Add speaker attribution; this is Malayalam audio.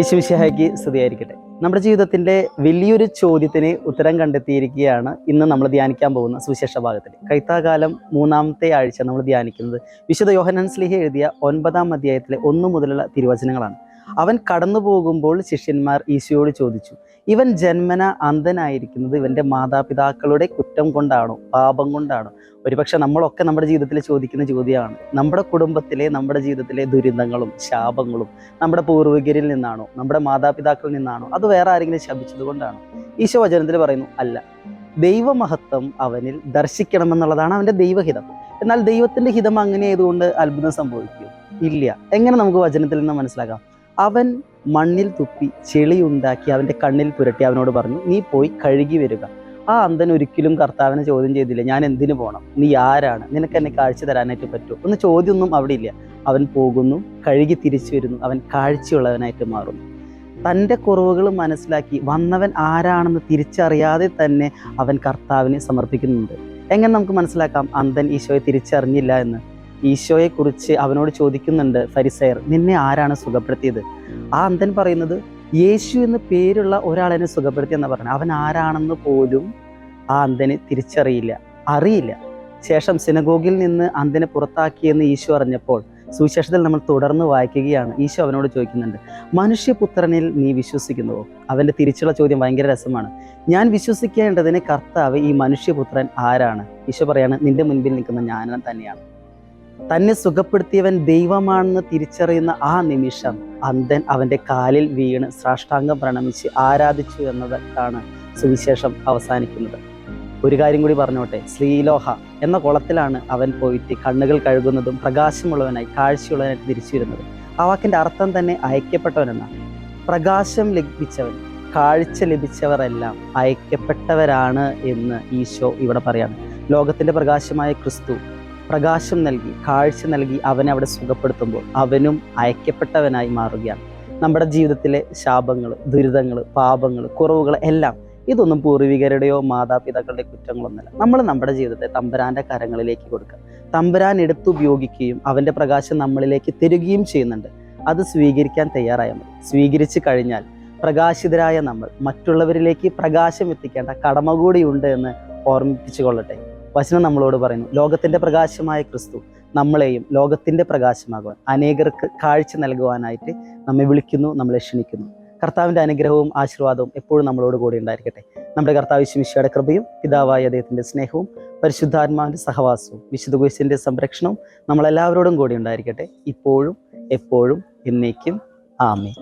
Speaker 1: ഈശോമിശിഹായ്ക്ക് സ്തുതിയായിരിക്കട്ടെ. നമ്മുടെ ജീവിതത്തിൻ്റെ വലിയൊരു ചോദ്യത്തിന് ഉത്തരം കണ്ടെത്തിയിരിക്കുകയാണ് ഇന്ന് നമ്മൾ ധ്യാനിക്കാൻ പോകുന്ന സുവിശേഷ ഭാഗത്തിൽ. കൈത്താകാലം 3-ാമത്തെ ആഴ്ച നമ്മൾ ധ്യാനിക്കുന്നത് വിശുദ്ധ യോഹന്നാൻ ശ്ലീഹ എഴുതിയ 9-ാം അധ്യായത്തിലെ 1 മുതലുള്ള തിരുവചനങ്ങളാണ്. അവൻ കടന്നു പോകുമ്പോൾ ശിഷ്യന്മാർ ഈശോയോട് ചോദിച്ചു, ഇവൻ ജന്മന അന്ധനായിരിക്കുന്നത് ഇവൻ്റെ മാതാപിതാക്കളുടെ കുറ്റം കൊണ്ടാണോ, പാപം കൊണ്ടാണോ? ഒരുപക്ഷെ നമ്മളൊക്കെ നമ്മുടെ ജീവിതത്തിൽ ചോദിക്കുന്ന ചോദ്യമാണ്. നമ്മുടെ കുടുംബത്തിലെ, നമ്മുടെ ജീവിതത്തിലെ ദുരിതങ്ങളും ശാപങ്ങളും നമ്മുടെ പൂർവികരിൽ നിന്നാണോ, നമ്മുടെ മാതാപിതാക്കളിൽ നിന്നാണോ, അത് വേറെ ആരെങ്കിലും ശപിച്ചത് കൊണ്ടാണോ? ഈശോ വചനത്തിൽ പറയുന്നു, അല്ല, ദൈവമഹത്വം അവനിൽ ദർശിക്കണമെന്നുള്ളതാണ് അവൻ്റെ ദൈവഹിതം. എന്നാൽ ദൈവത്തിൻ്റെ ഹിതം അങ്ങനെ ആയതുകൊണ്ട് അത്ഭുതം സംഭവിക്കും? ഇല്ല. എങ്ങനെ നമുക്ക് വചനത്തിൽ നിന്ന് മനസ്സിലാക്കാം? അവൻ മണ്ണിൽ തുപ്പി ചെളിയുണ്ടാക്കി അവൻ്റെ കണ്ണിൽ പുരട്ടി അവനോട് പറഞ്ഞു, നീ പോയി കഴുകി വരിക. ആ അന്ധൻ ഒരിക്കലും കർത്താവിനെ ചോദ്യം ചെയ്തില്ല, ഞാൻ എന്തിനു പോകണം, നീ ആരാണ്, നിനക്ക് എന്നെ കാഴ്ച തരാനായിട്ട് പറ്റുമോ ഒന്ന് ചോദ്യമൊന്നും അവിടെ ഇല്ല. അവൻ പോകുന്നു, കഴുകി തിരിച്ചു വരുന്നു, അവൻ കാഴ്ചയുള്ളവനായിട്ട് മാറുന്നു. തൻ്റെ കുറവുകൾ മനസ്സിലാക്കി വന്നവൻ ആരാണെന്ന് തിരിച്ചറിയാതെ തന്നെ അവൻ കർത്താവിനെ സമർപ്പിക്കുന്നുണ്ട്. എങ്ങനെ നമുക്ക് മനസ്സിലാക്കാം അന്ധൻ ഈശോയെ തിരിച്ചറിഞ്ഞില്ല എന്ന്? ഈശോയെക്കുറിച്ച് അവനോട് ചോദിക്കുന്നുണ്ട് ഫരിസയർ, നിന്നെ ആരാണ് സുഖപ്പെടുത്തിയത്? ആ അന്ധൻ പറയുന്നത്, യേശു എന്ന് പേരുള്ള ഒരാളെന്നെ സുഖപ്പെടുത്തിയെന്ന് പറഞ്ഞു. അവൻ ആരാണെന്ന് പോലും ആ അന്ധന് അറിയില്ല. ശേഷം സിനഗോഗിൽ നിന്ന് അന്ധനെ പുറത്താക്കിയെന്ന് ഈശോ അറിഞ്ഞപ്പോൾ സുവിശേഷത്തിൽ നമ്മൾ തുടർന്ന് വായിക്കുകയാണ്. ഈശോ അവനോട് ചോദിക്കുന്നുണ്ട്, മനുഷ്യപുത്രനിൽ നീ വിശ്വസിക്കുന്നുവോ? അവൻ്റെ തിരിച്ചുള്ള ചോദ്യം ഭയങ്കര രസമാണ്. ഞാൻ വിശ്വസിക്കേണ്ടതിന് കർത്താവ്, ഈ മനുഷ്യപുത്രൻ ആരാണ്? ഈശോ പറയാണ്, നിന്റെ മുൻപിൽ നിൽക്കുന്ന ഞാൻ തന്നെയാണ്. തന്നെ സുഖപ്പെടുത്തിയവൻ ദൈവമാണെന്ന് തിരിച്ചറിയുന്ന ആ നിമിഷം അന്ധൻ അവൻ്റെ കാലിൽ വീണ് സാഷ്ടാംഗം പ്രണമിച്ച് ആരാധിച്ചു എന്നതാണ് സുവിശേഷം അവസാനിക്കുന്നത്. ഒരു കാര്യം കൂടി പറഞ്ഞോട്ടെ, ശ്രീലോഹ എന്ന കുളത്തിലാണ് അവൻ പോയിട്ട് കണ്ണുകൾ കഴുകുന്നതും പ്രകാശമുള്ളവനായി കാഴ്ചയുള്ളവനായിട്ട് തിരിച്ചു വരുന്നത്. ആ വാക്കിൻ്റെ അർത്ഥം തന്നെ അയക്കപ്പെട്ടവനെന്നാണ്. പ്രകാശം ലഭിച്ചവൻ, കാഴ്ച ലഭിച്ചവർ എല്ലാം അയക്കപ്പെട്ടവരാണ് എന്ന് ഈശോ ഇവിടെ പറയാണ്. ലോകത്തിൻ്റെ പ്രകാശമായ ക്രിസ്തു പ്രകാശം നൽകി, കാഴ്ച നൽകി അവനെ അവിടെ സുഖപ്പെടുത്തുമ്പോൾ അവനും അയക്കപ്പെട്ടവനായി മാറുകയാണ്. നമ്മുടെ ജീവിതത്തിലെ ശാപങ്ങൾ, ദുരിതങ്ങൾ, പാപങ്ങൾ, കുറവുകൾ എല്ലാം ഇതൊന്നും പൂർവികരുടെയോ മാതാപിതാക്കളുടെ കുറ്റങ്ങളൊന്നുമല്ല. നമ്മൾ നമ്മുടെ ജീവിതത്തെ തമ്പുരാൻ്റെ കരങ്ങളിലേക്ക് കൊടുക്കുക. തമ്പുരാൻ എടുത്തുപയോഗിക്കുകയും അവൻ്റെ പ്രകാശം നമ്മളിലേക്ക് തരികയും ചെയ്യുന്നുണ്ട്. അത് സ്വീകരിക്കാൻ തയ്യാറായാൽ മതി. സ്വീകരിച്ചു കഴിഞ്ഞാൽ പ്രകാശിതരായ നമ്മൾ മറ്റുള്ളവരിലേക്ക് പ്രകാശം എത്തിക്കേണ്ട കടമ കൂടിയുണ്ട് എന്ന് ഓർമ്മിപ്പിച്ചു കൊള്ളട്ടെ. വചനം നമ്മളോട് പറയുന്നു, ലോകത്തിൻ്റെ പ്രകാശമായ ക്രിസ്തു നമ്മളെയും ലോകത്തിൻ്റെ പ്രകാശമാകുവാൻ, അനേകർക്ക് കാഴ്ച നൽകുവാനായിട്ട് നമ്മെ വിളിക്കുന്നു, നമ്മളെ ക്ഷണിക്കുന്നു. കർത്താവിൻ്റെ അനുഗ്രഹവും ആശീർവാദവും എപ്പോഴും നമ്മളോട് കൂടി ഉണ്ടായിരിക്കട്ടെ. നമ്മുടെ കർത്താവ് യേശുമിശിഹായുടെ കൃപയും പിതാവായ ദൈവത്തിൻ്റെ സ്നേഹവും പരിശുദ്ധാത്മാവിൻ്റെ സഹവാസവും വിശുദ്ധ കുരിശിൻ്റെ സംരക്ഷണവും നമ്മളെല്ലാവരോടും കൂടി ഉണ്ടായിരിക്കട്ടെ, ഇപ്പോഴും എപ്പോഴും എന്നേക്കും. ആമേൻ.